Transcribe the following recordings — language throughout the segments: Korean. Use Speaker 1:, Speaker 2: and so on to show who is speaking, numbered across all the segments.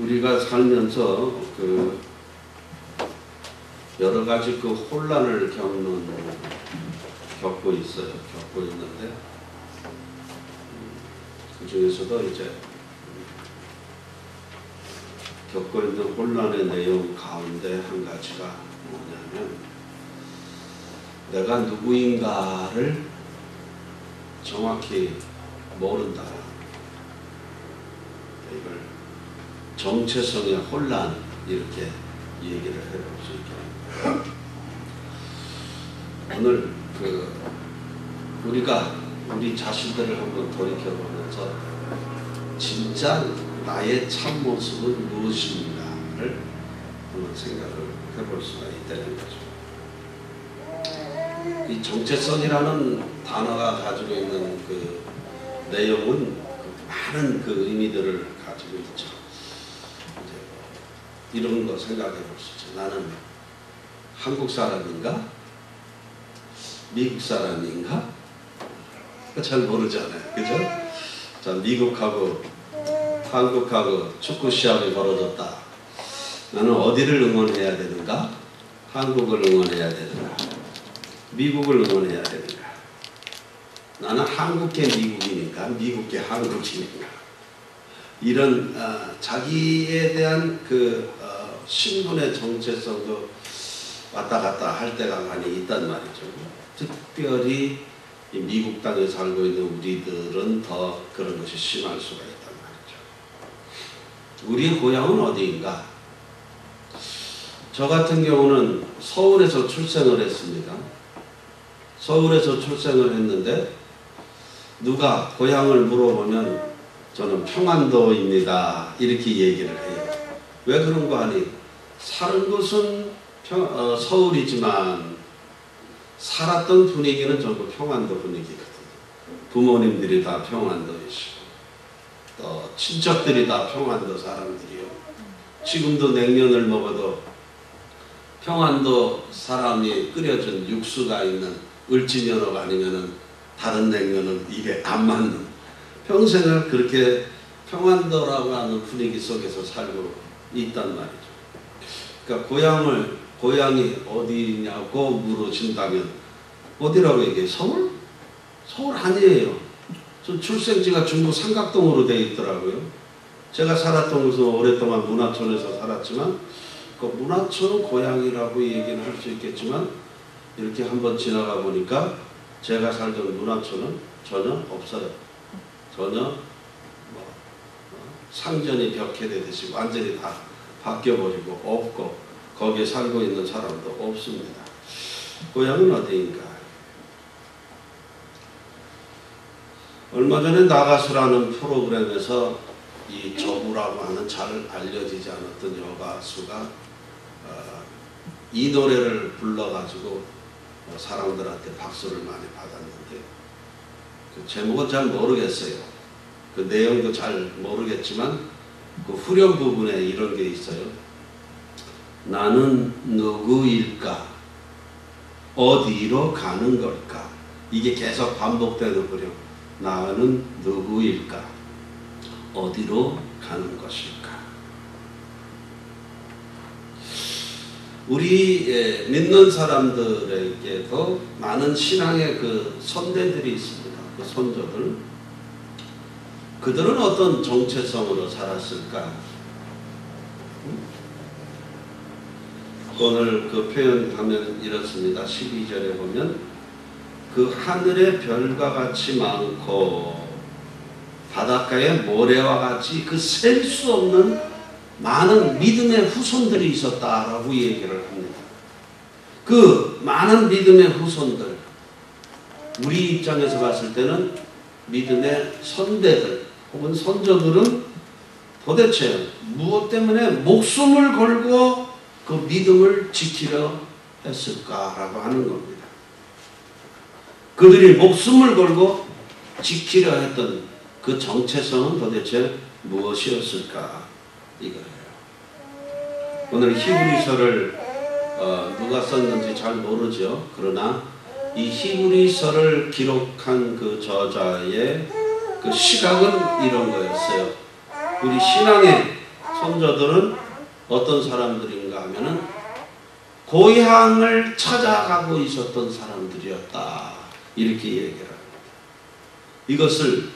Speaker 1: 우리가 살면서 그 여러 가지 그 혼란을 겪고 있는데 그 중에서도 이제 겪고 있는 혼란의 내용 가운데 한 가지가 뭐냐면 내가 누구인가를 정확히 모른다. 이걸 정체성의 혼란 이렇게 얘기를 해볼 수 있겠습니다. 오늘 우리가 우리 자신들을 한번 돌이켜보면서 진짜 나의 참모습은 무엇인가를 한번 생각을 해볼 수가 있다는 거죠. 이 정체성이라는 단어가 가지고 있는 그 내용은 많은 그 의미들을 가지고 있죠. 이제 이런 거 생각해 볼 수 있죠. 나는 한국 사람인가? 미국 사람인가? 잘 모르잖아요. 그죠? 자, 미국하고 한국하고 축구 시합이 벌어졌다. 나는 어디를 응원해야 되는가? 한국을 응원해야 되는가? 미국을 응원해야 되는가? 나는 한국계 미국인인가? 미국계 한국인인가? 이런 자기에 대한 그 신분의 정체성도 왔다 갔다 할 때가 많이 있단 말이죠. 특별히 이 미국 땅에 살고 있는 우리들은 더 그런 것이 심할 수가 있단 말이죠. 우리의 고향은 어디인가? 저 같은 경우는 서울에서 출생을 했습니다. 서울에서 출생을 했는데 누가 고향을 물어보면 저는 평안도입니다. 이렇게 얘기를 해요. 왜 그런 거 아니? 사는 곳은 서울이지만 살았던 분위기는 전부 평안도 분위기거든요. 부모님들이 다 평안도이시고 또 친척들이 다 평안도 사람들이요. 지금도 냉면을 먹어도 평안도 사람이 끓여준 육수가 있는 을지면허 아니면은 다른 냉면은 입에 안 맞는, 평생을 그렇게 평안도라고 하는 분위기 속에서 살고 있단 말이죠. 그러니까 고향이 어디냐고 물으신다면 어디라고 얘기해요? 서울? 서울 아니에요. 저 출생지가 중구 삼각동으로 되어 있더라고요. 제가 살았던 곳은 오랫동안 문화촌에서 살았지만 그 문화촌은 고향이라고 얘기는 할 수 있겠지만 이렇게 한번 지나가 보니까 제가 살던 문화촌은 전혀 없어요. 전혀 상전이 벽해되듯이 완전히 다 바뀌어버리고 없고 거기에 살고 있는 사람도 없습니다. 고향은 어디인가? 얼마 전에 나가수라는 프로그램에서 이 저부라고 하는 잘 알려지지 않았던 여가수가 이 노래를 불러가지고 사람들한테 박수를 많이 받았는데 그 제목은 잘 모르겠어요. 그 내용도 잘 모르겠지만 그 후렴 부분에 이런 게 있어요. 나는 누구일까? 어디로 가는 걸까? 이게 계속 반복되는 후렴. 나는 누구일까? 어디로 가는 것일까? 우리 믿는 사람들에게도 많은 신앙의 그 선대들이 있습니다. 그 선조들. 그들은 어떤 정체성으로 살았을까? 오늘 그 표현하면 이렇습니다. 12절에 보면 그 하늘의 별과 같이 많고 바닷가의 모래와 같이 그 셀 수 없는 많은 믿음의 후손들이 있었다라고 얘기를 합니다. 그 많은 믿음의 후손들, 우리 입장에서 봤을 때는 믿음의 선배들 혹은 선조들은 도대체 무엇 때문에 목숨을 걸고 그 믿음을 지키려 했을까라고 하는 겁니다. 그들이 목숨을 걸고 지키려 했던 그 정체성은 도대체 무엇이었을까? 이거예요. 오늘 히브리서를 누가 썼는지 잘 모르죠. 그러나 이 히브리서를 기록한 그 저자의 그 시각은 이런 거였어요. 우리 신앙의 선조들은 어떤 사람들인가 하면은 고향을 찾아가고 있었던 사람들이었다. 이렇게 얘기를 합니다. 이것을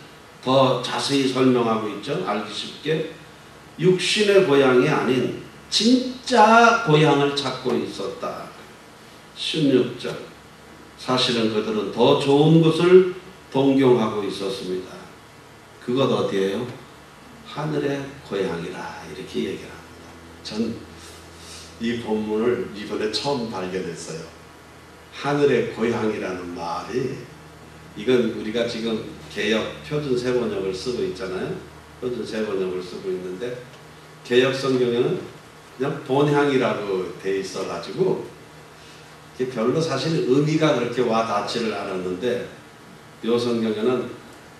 Speaker 1: 더 자세히 설명하고 있죠. 알기 쉽게 육신의 고향이 아닌 진짜 고향을 찾고 있었다. 16절 사실은 그들은 더 좋은 것을 동경하고 있었습니다. 그것 어디예요? 하늘의 고향이라 이렇게 얘기를 합니다. 전 이 본문을 이번에 처음 발견했어요. 하늘의 고향이라는 말이 이건 우리가 지금 개역 표준세번역을 쓰고 있잖아요. 표준세번역을 쓰고 있는데 개역 성경에는 그냥 본향이라고 돼 있어가지고 별로 사실 의미가 그렇게 와 닿지를 않았는데 이 성경에는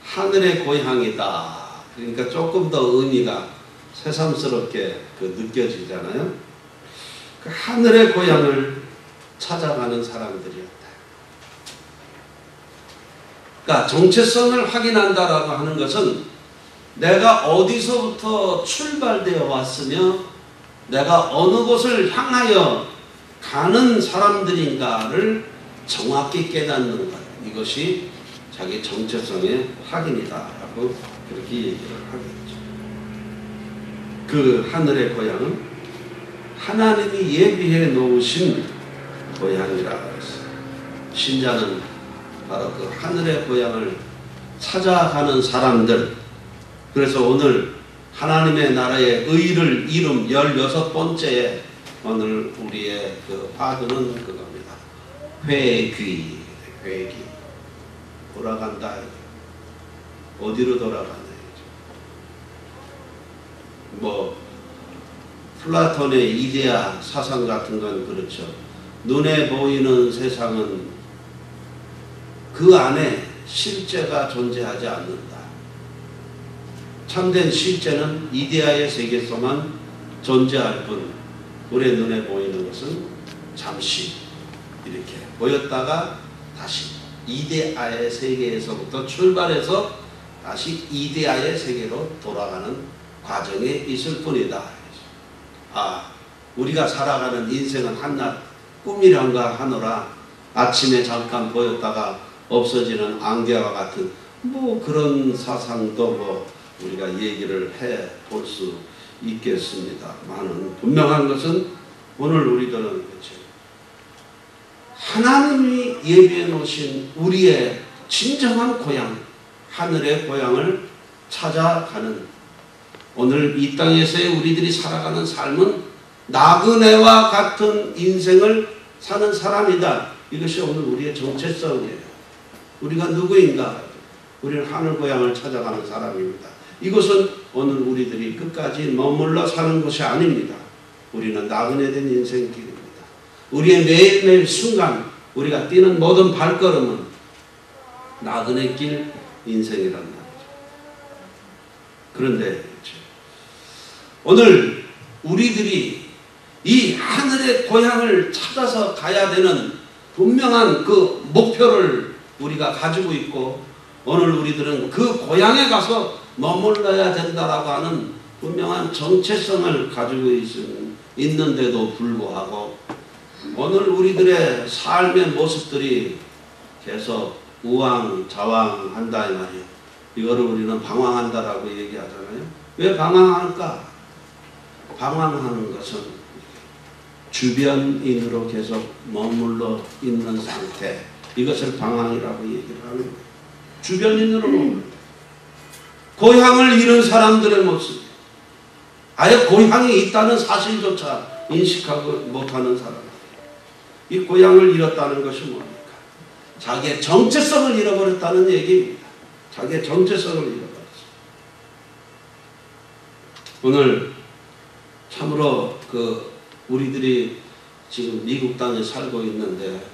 Speaker 1: 하늘의 고향이다. 그러니까 조금 더 의미가 새삼스럽게 느껴지잖아요. 그 하늘의 고향을 찾아가는 사람들이었다. 그러니까 정체성을 확인한다라고 하는 것은 내가 어디서부터 출발되어 왔으며 내가 어느 곳을 향하여 가는 사람들인가를 정확히 깨닫는 것. 이것이 자기 정체성의 확인이다라고 그렇게 얘기를 하겠죠. 그 하늘의 고향은 하나님이 예비해 놓으신 고향이라 했어요. 신자는 바로 그 하늘의 고향을 찾아가는 사람들. 그래서 오늘 하나님의 나라의 의를 이름 16번째에 오늘 우리의 그 파도는 그겁니다. 회귀. 회귀. 돌아간다. 어디로 돌아가냐. 플라톤의 이데아 사상 같은 건 그렇죠. 눈에 보이는 세상은 그 안에 실제가 존재하지 않는다. 참된 실제는 이데아의 세계에서만 존재할 뿐 우리의 눈에 보이는 것은 잠시 이렇게 보였다가 다시 이데아의 세계에서부터 출발해서 다시 이데아의 세계로 돌아가는 과정에 있을 뿐이다. 우리가 살아가는 인생은 한낱 꿈이란가 하노라 아침에 잠깐 보였다가 없어지는 안개와 같은 그런 사상도 우리가 얘기를 해 볼 수 있겠습니다만은 분명한 것은 오늘 우리들은 그렇죠. 하나님이 예비해 놓으신 우리의 진정한 고향, 하늘의 고향을 찾아가는 오늘 이 땅에서의 우리들이 살아가는 삶은 나그네와 같은 인생을 사는 사람이다. 이것이 오늘 우리의 정체성이에요. 우리가 누구인가? 우리는 하늘 고향을 찾아가는 사람입니다. 이것은 오늘 우리들이 끝까지 머물러 사는 것이 아닙니다. 우리는 나그네 된 인생길입니다. 우리의 매일매일 순간 우리가 뛰는 모든 발걸음은 나그네 길 인생이란 말이죠. 그런데 오늘 우리들이 이 하늘의 고향을 찾아서 가야 되는 분명한 그 목표를 우리가 가지고 있고 오늘 우리들은 그 고향에 가서 머물러야 된다라고 하는 분명한 정체성을 가지고 있는데도 불구하고 오늘 우리들의 삶의 모습들이 계속 우왕좌왕한다 이 말이에요. 이거를 우리는 방황한다라고 얘기하잖아요. 왜 방황할까? 방황하는 것은 주변인으로 계속 머물러 있는 상태, 이것을 방황이라고 얘기를 하는 거예요. 주변인으로 머물러 고향을 잃은 사람들의 모습, 아예 고향이 있다는 사실조차 인식하고 못하는 사람들. 이 고향을 잃었다는 것이 뭡니까? 자기의 정체성을 잃어버렸다는 얘기입니다. 자기의 정체성을 잃어버렸어요. 오늘 참으로 우리들이 지금 미국 땅에 살고 있는데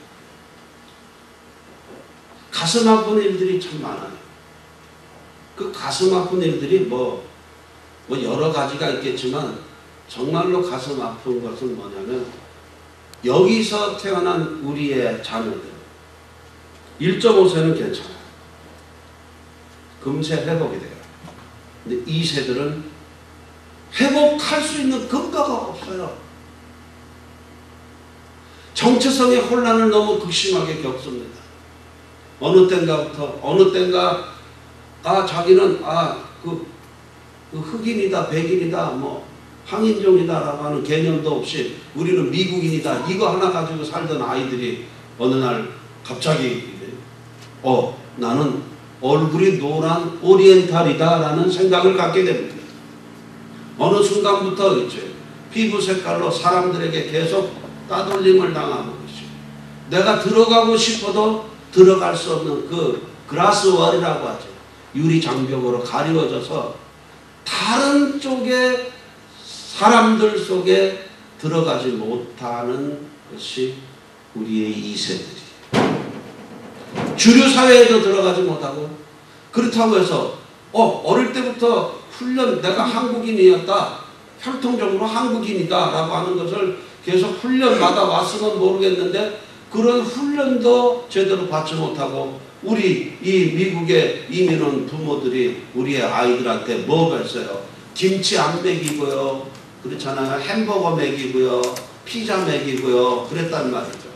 Speaker 1: 가슴 아픈 일들이 참 많아요. 그 가슴 아픈 일들이 여러 가지가 있겠지만 정말로 가슴 아픈 것은 뭐냐면 여기서 태어난 우리의 자녀들 1.5세는 괜찮아요. 금세 회복이 돼요. 근데 2세들은 회복할 수 있는 근거가 없어요. 정체성의 혼란을 너무 극심하게 겪습니다. 어느 땐가 자기는 그 흑인이다, 백인이다, 뭐 황인종이다라고 하는 개념도 없이 우리는 미국인이다, 이거 하나 가지고 살던 아이들이 어느 날 갑자기 나는 얼굴이 노란 오리엔탈이다라는 생각을 갖게 됩니다. 어느 순간부터 이제 피부 색깔로 사람들에게 계속 따돌림을 당하고 있어요. 내가 들어가고 싶어도 들어갈 수 없는 그 그라스월이라고 하죠. 유리 장벽으로 가리워져서 다른 쪽에 사람들 속에 들어가지 못하는 것이 우리의 2세들이에요. 주류 사회에도 들어가지 못하고, 그렇다고 해서 어릴 때부터 훈련, 내가 한국인이었다, 혈통적으로 한국인이다 라고 하는 것을 계속 훈련 받아왔으면 모르겠는데 그런 훈련도 제대로 받지 못하고 우리 이 미국에 이민 온 부모들이 우리의 아이들한테 뭐 했어요? 김치 안 먹이고요, 그렇잖아요. 햄버거 먹이고요, 피자 먹이고요, 그랬단 말이죠.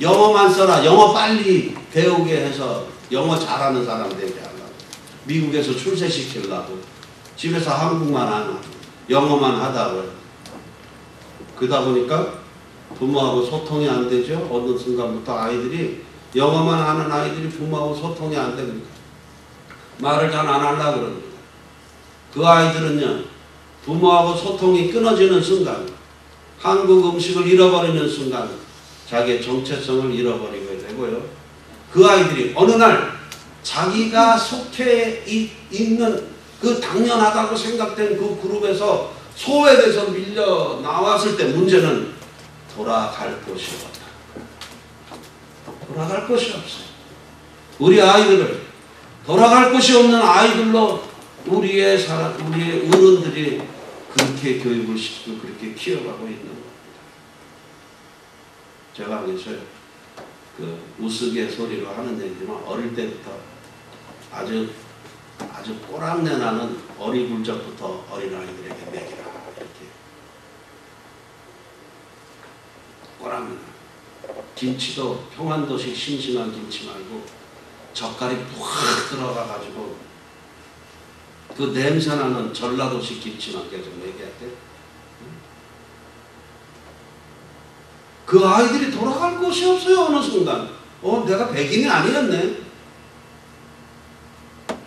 Speaker 1: 영어만 써라, 영어 빨리 배우게 해서 영어 잘하는 사람 되게 하려고, 미국에서 출세시키려고 집에서 한국만 안 하고 영어만 하다가 그러다 보니까 부모하고 소통이 안 되죠. 어느 순간부터 아이들이 영어만 하는 아이들이 부모하고 소통이 안 됩니다. 말을 잘 안 하려고 그럽니다. 그 아이들은요, 부모하고 소통이 끊어지는 순간, 한국 음식을 잃어버리는 순간 자기의 정체성을 잃어버리게 되고요. 그 아이들이 어느 날 자기가 속해 있는 그 당연하다고 생각된 그 그룹에서 소외돼서 밀려 나왔을 때 문제는 돌아갈 곳이 없다. 돌아갈 곳이 없어요. 우리 아이들을 돌아갈 곳이 없는 아이들로 우리의 어른들이 그렇게 교육을 시키고 그렇게 키워가고 있는 겁니다. 제가 그래서 그 우스갯소리로 하는 얘기지만 어릴 때부터 아주 꼬랑내 나는 어리굴젓부터 어린아이들에게 먹이라, 이렇게 꼬랑내. 김치도 평안도식 싱싱한 김치 말고 젓갈이 확 들어가가지고 그 냄새나는 전라도식 김치만 계속 먹여야 돼. 그 아이들이 돌아갈 곳이 없어요. 어느 순간 내가 백인이 아니었네,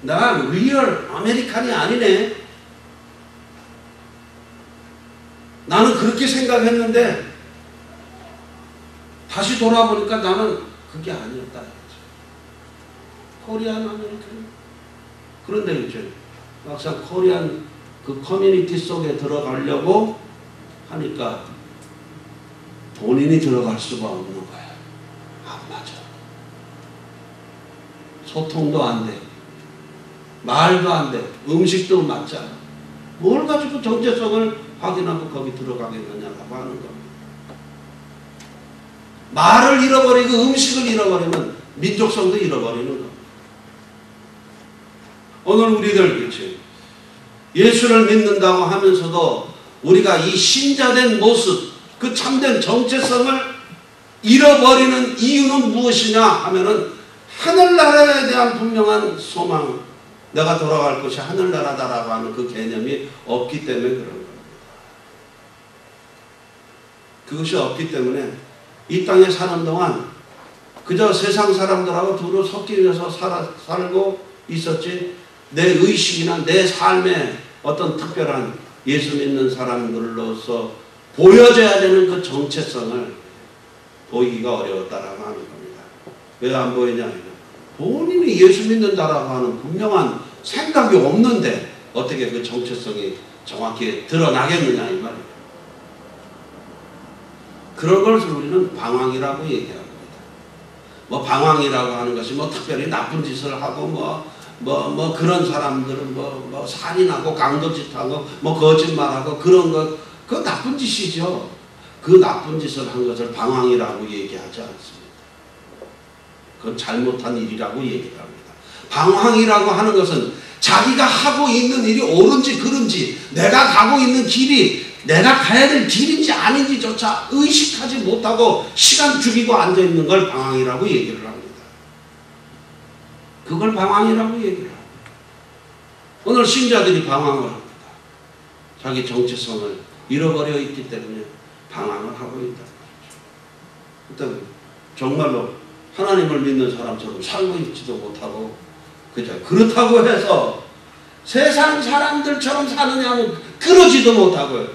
Speaker 1: 나 리얼 아메리칸이 아니네, 나는 그렇게 생각했는데 다시 돌아보니까 나는 그게 아니었다. 코리안 아메리칸. 그런데 이제 막상 코리안 그 커뮤니티 속에 들어가려고 하니까 본인이 들어갈 수가 없는 거야. 안 맞아. 소통도 안 돼, 말도 안 돼, 음식도 맞지 않아. 뭘 가지고 정체성을 확인하고 거기 들어가겠느냐라고 하는 겁니다. 말을 잃어버리고 음식을 잃어버리면 민족성도 잃어버리는 겁니다. 오늘 우리들 그렇지, 예수를 믿는다고 하면서도 우리가 이 신자된 모습, 그 참된 정체성을 잃어버리는 이유는 무엇이냐 하면은 하늘나라에 대한 분명한 소망, 내가 돌아갈 곳이 하늘나라다라고 하는 그 개념이 없기 때문에 그런 겁니다. 그것이 없기 때문에 이 땅에 사는 동안 그저 세상 사람들하고 두루 섞이면서 살고 있었지, 내 의식이나 내 삶에 어떤 특별한 예수 믿는 사람들로서 보여져야 되는 그 정체성을 보이기가 어려웠다라고 하는 겁니다. 왜 안 보이냐? 본인이 예수 믿는다라고 하는 분명한 생각이 없는데 어떻게 그 정체성이 정확히 드러나겠느냐 이 말이에요. 그런 것을 우리는 방황이라고 얘기합니다. 뭐 방황이라고 하는 것이 뭐 특별히 나쁜 짓을 하고 뭐 그런 사람들은 뭐 살인하고 강도짓하고 뭐 거짓말하고 그런 것, 그거 나쁜 짓이죠. 그 나쁜 짓을 한 것을 방황이라고 얘기하지 않습니다. 그건 잘못한 일이라고 얘기를 합니다. 방황이라고 하는 것은 자기가 하고 있는 일이 옳은지 그른지, 내가 가고 있는 길이 내가 가야 될 길인지 아닌지조차 의식하지 못하고 시간 죽이고 앉아있는 걸 방황이라고 얘기를 합니다. 그걸 방황이라고 얘기를 합니다. 오늘 신자들이 방황을 합니다. 자기 정체성을 잃어버려 있기 때문에 방황을 하고 있다. 그때 정말로 하나님을 믿는 사람처럼 살고 있지도 못하고, 그죠? 그렇다고 해서 세상 사람들처럼 사느냐면 그러지도 못하고요.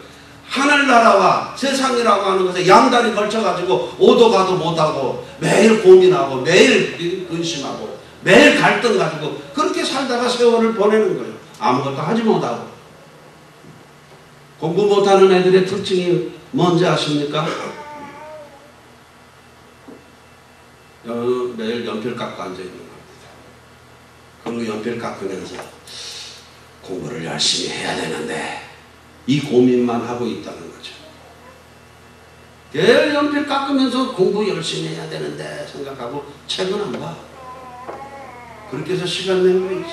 Speaker 1: 하늘나라와 세상이라고 하는 것에 양다리 걸쳐가지고 오도 가도 못하고 매일 고민하고 매일 근심하고 매일 갈등 가지고 그렇게 살다가 세월을 보내는 거예요. 아무것도 하지 못하고. 공부 못하는 애들의 특징이 뭔지 아십니까? 매일 연필 깎고 앉아있는 겁니다. 그리고 연필 깎으면서 공부를 열심히 해야 되는데 이 고민만 하고 있다는 거죠. 매일 연필 깎으면서 공부 열심히 해야 되는데 생각하고 책은 안 봐. 그렇게 해서 시간 내는 거 있어.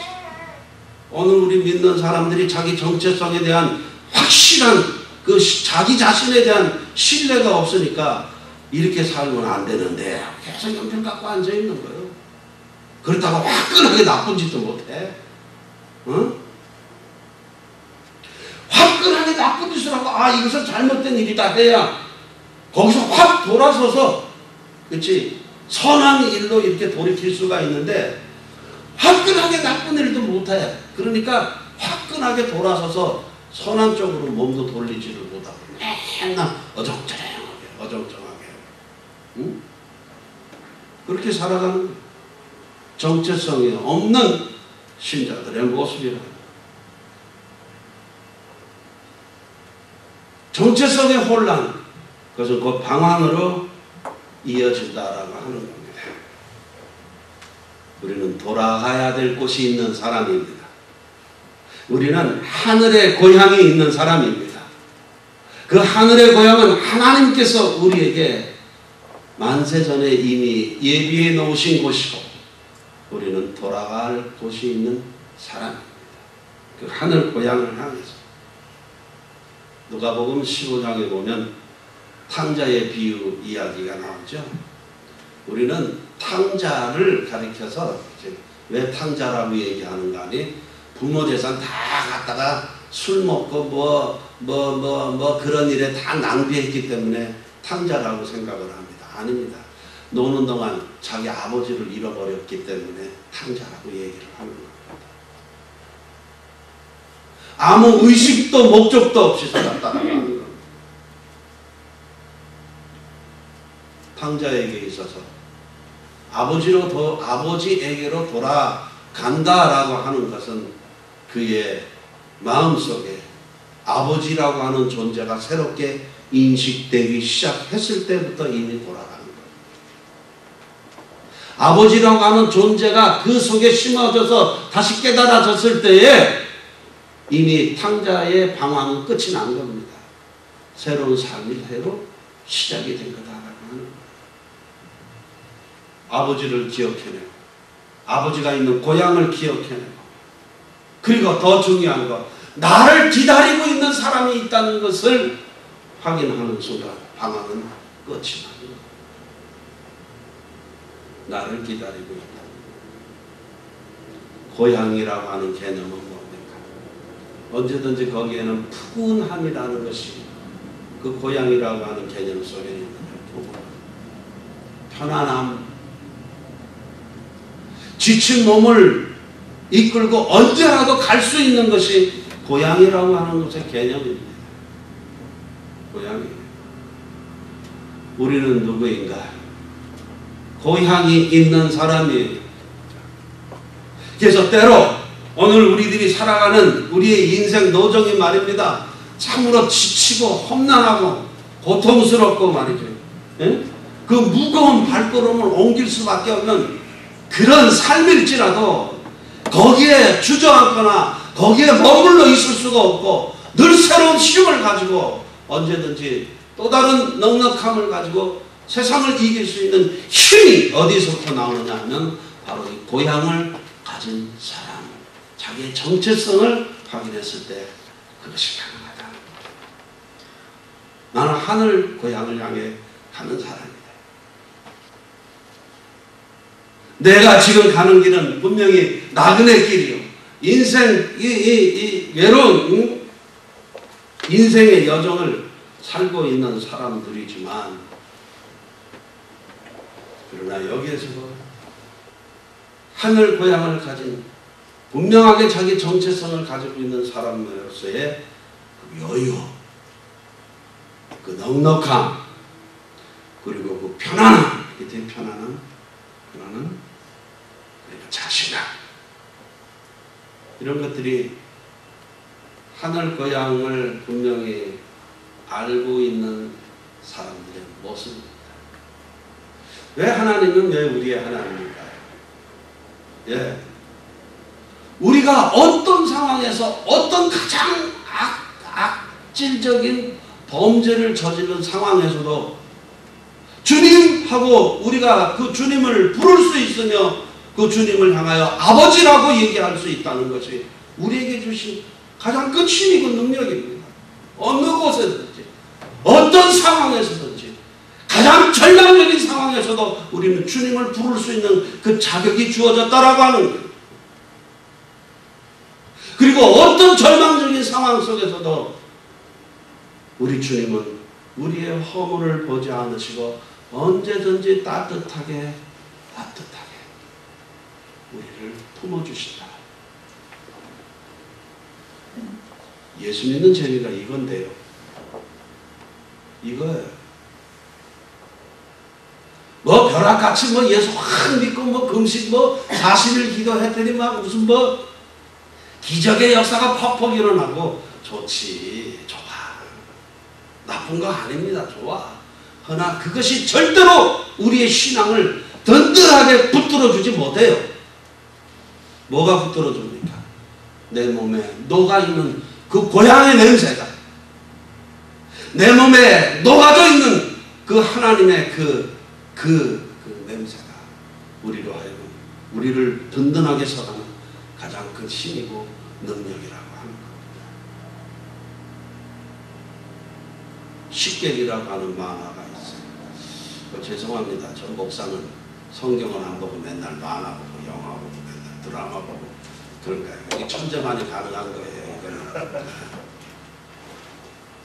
Speaker 1: 오늘 우리 믿는 사람들이 자기 정체성에 대한 확실한 그 자기 자신에 대한 신뢰가 없으니까 이렇게 살면 안 되는데 계속 연필 갖고 앉아 있는 거예요. 그렇다고 화끈하게 나쁜 짓도 못해. 응? 화끈하게 나쁜 짓을 하고 이것은 잘못된 일이다 해야 거기서 확 돌아서서, 그렇지, 선한 일로 이렇게 돌이킬 수가 있는데 화끈하게 나쁜 일도 못해. 그러니까 화끈하게 돌아서서 선한 쪽으로 몸도 돌리지를 못하고 맨날 어정쩡하게 응? 그렇게 살아가는 거예요. 정체성이 없는 신자들의 모습이라. 정체성의 혼란, 그것은 곧 방황으로 이어진다라고 하는 겁니다. 우리는 돌아가야 될 곳이 있는 사람입니다. 우리는 하늘의 고향이 있는 사람입니다. 그 하늘의 고향은 하나님께서 우리에게 만세전에 이미 예비해 놓으신 곳이고 우리는 돌아갈 곳이 있는 사람입니다. 그 하늘 고향을 향해서. 누가복음 15장에 보면 탕자의 비유 이야기가 나오죠. 우리는 탕자를 가리켜서, 왜 탕자라고 얘기하는가 하니, 부모 재산 다 갖다가 술 먹고 그런 일에 다 낭비했기 때문에 탕자라고 생각을 합니다. 아닙니다. 노는 동안 자기 아버지를 잃어버렸기 때문에 탕자라고 얘기를 하는 겁니다. 아무 의식도 목적도 없이 살았다는 겁니다. 탕자에게 있어서 아버지에게로 돌아간다라고 하는 것은 그의 마음속에 아버지라고 하는 존재가 새롭게 인식되기 시작했을 때부터 이미 돌아가는 거예요. 아버지라고 하는 존재가 그 속에 심어져서 다시 깨달아졌을 때에 이미 탕자의 방황은 끝이 난 겁니다. 새로운 삶이 새로 시작이 된 거다라고 하는 거예요. 아버지를 기억해내고 아버지가 있는 고향을 기억해내고, 그리고 더 중요한 거, 나를 기다리고 있는 사람이 있다는 것을 확인하는 순간 방황은 끝이 나는 거예요. 나를 기다리고 있다. 고향이라고 하는 개념은 뭡니까? 언제든지 거기에는 푸근함이라는 것이 그 고향이라고 하는 개념 속에 있는 푸근함, 편안함, 지친 몸을 이끌고 언제라도 갈 수 있는 것이 고향이라고 하는 것의 개념입니다. 고향이. 우리는 누구인가? 고향이 있는 사람이에요. 그래서 때로 오늘 우리들이 살아가는 우리의 인생 노정이 말입니다. 참으로 지치고 험난하고 고통스럽고 말이죠. 예? 그 무거운 발걸음을 옮길 수밖에 없는 그런 삶일지라도 거기에 주저앉거나 거기에 머물러 있을 수가 없고 늘 새로운 힘을 가지고 언제든지 또 다른 넉넉함을 가지고 세상을 이길 수 있는 힘이 어디서부터 나오느냐 하면 바로 이 고향을 가진 사람, 자기 자기의 정체성을 확인했을 때 그것이 가능하다. 나는 하늘 고향을 향해 가는 사람이다. 내가 지금 가는 길은 분명히 나그네 길이요. 인생, 이 외로운 인생의 여정을 살고 있는 사람들이지만, 그러나 여기에서도 하늘 고향을 가진 분명하게 자기 정체성을 가지고 있는 사람으로서의 그 여유, 그 넉넉함, 그리고 그 편안함, 이게 편안한 그리고 자신감, 이런 것들이 하늘 고향을 분명히 알고 있는 사람들의 모습입니다. 왜 하나님은 왜 우리의 하나님일까요? 예. 우리가 어떤 상황에서 어떤 가장 악질적인 범죄를 저지른 상황에서도 주님하고 우리가 그 주님을 부를 수 있으며 그 주님을 향하여 아버지라고 얘기할 수 있다는 것이 우리에게 주신 가장 큰 힘이고 능력입니다. 어느 곳에든지 어떤 상황에서든지 가장 절망적인 상황에서도 우리는 주님을 부를 수 있는 그 자격이 주어졌다라고 하는 거예요. 그리고 어떤 절망적인 상황 속에서도 우리 주님은 우리의 허물을 보지 않으시고 언제든지 따뜻하게 우리를 품어주신다. 예수 믿는 재미가 이건데요. 이거예요. 뭐 벼락같이 뭐 예수 확 믿고 뭐 금식 뭐 40일 기도했더니 막 무슨 뭐 기적의 역사가 퍽퍽 일어나고 좋지, 좋아. 나쁜 거 아닙니다. 좋아. 그러나 그것이 절대로 우리의 신앙을 든든하게 붙들어주지 못해요. 뭐가 붙들어줍니까? 내 몸에 녹아있는 그 고향의 냄새가, 내 몸에 녹아져 있는 그 하나님의 그 냄새가 우리로 하여금 우리를 든든하게 서가는 가장 큰 힘이고 능력이라고 하는 겁니다. 식객이라고 하는 만화가 있어요. 죄송합니다. 저 목사는 성경을 안 보고 맨날 만화 보고 영화 보고 맨날 드라마 보고 그런 거예요. 이게 천재만이 가능한 거예요. 이거는.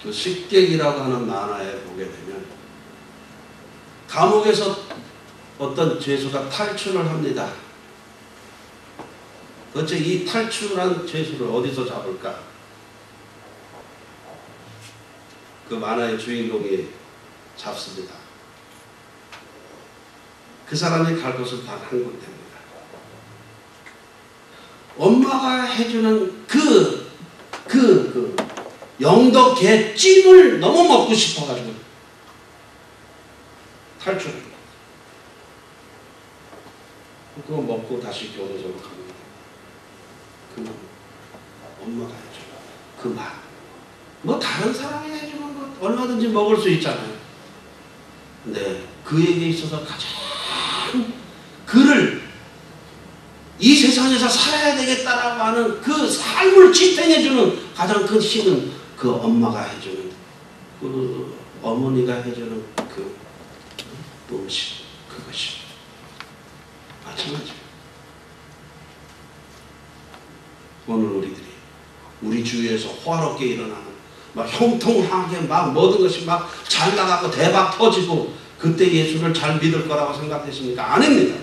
Speaker 1: 그 식객이라고 하는 만화에 보게 되면 감옥에서 어떤 죄수가 탈출을 합니다. 어째 이 탈출한 죄수를 어디서 잡을까? 그 만화의 주인공이 잡습니다. 그 사람이 갈 곳은 단 한 군데입니다. 엄마가 해주는 그 영덕 찜을 너무 먹고 싶어가지고 탈출합니다. 그거 먹고 다시 교도소로 갑니다. 그 엄마가 해주는 그 맛. 뭐 다른 사람이 해주는 것 얼마든지 먹을 수 있잖아요. 근데 그에게 있어서 가장 그를 이 세상에서 살아야 되겠다라고 하는 그 삶을 지탱해주는 가장 큰 힘은 그 엄마가 해주는, 그 어머니가 해주는 그 음식, 그것이 마찬가지예요. 오늘 우리들이 우리 주위에서 호화롭게 일어나는 막 형통하게 막 모든 것이 막 잘 나가고 대박 터지고 그때 예수를 잘 믿을 거라고 생각했습니까? 아닙니다.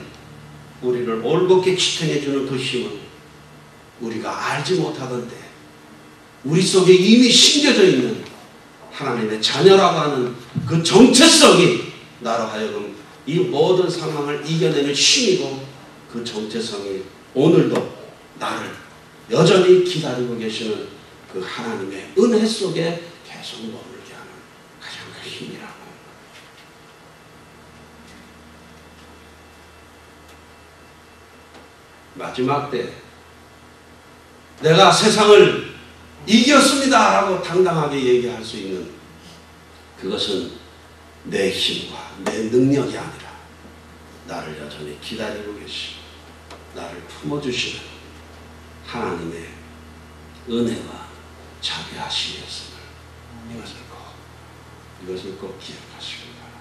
Speaker 1: 우리를 올곧게 지탱해주는 그 힘은 우리가 알지 못하던데 우리 속에 이미 심겨져 있는 하나님의 자녀라고 하는 그 정체성이 나로 하여금 이 모든 상황을 이겨내는 힘이고, 그 정체성이 오늘도 나를 여전히 기다리고 계시는 그 하나님의 은혜 속에 계속 머물게 하는 가장 큰 힘이라고. 마지막 때 내가 세상을 이겼습니다 라고 당당하게 얘기할 수 있는 그것은 내 힘과 내 능력이 아니라 나를 여전히 기다리고 계시고 나를 품어주시는 하나님의 은혜와 자비하심이었음을 이것을 꼭 기억하시기 바랍니다.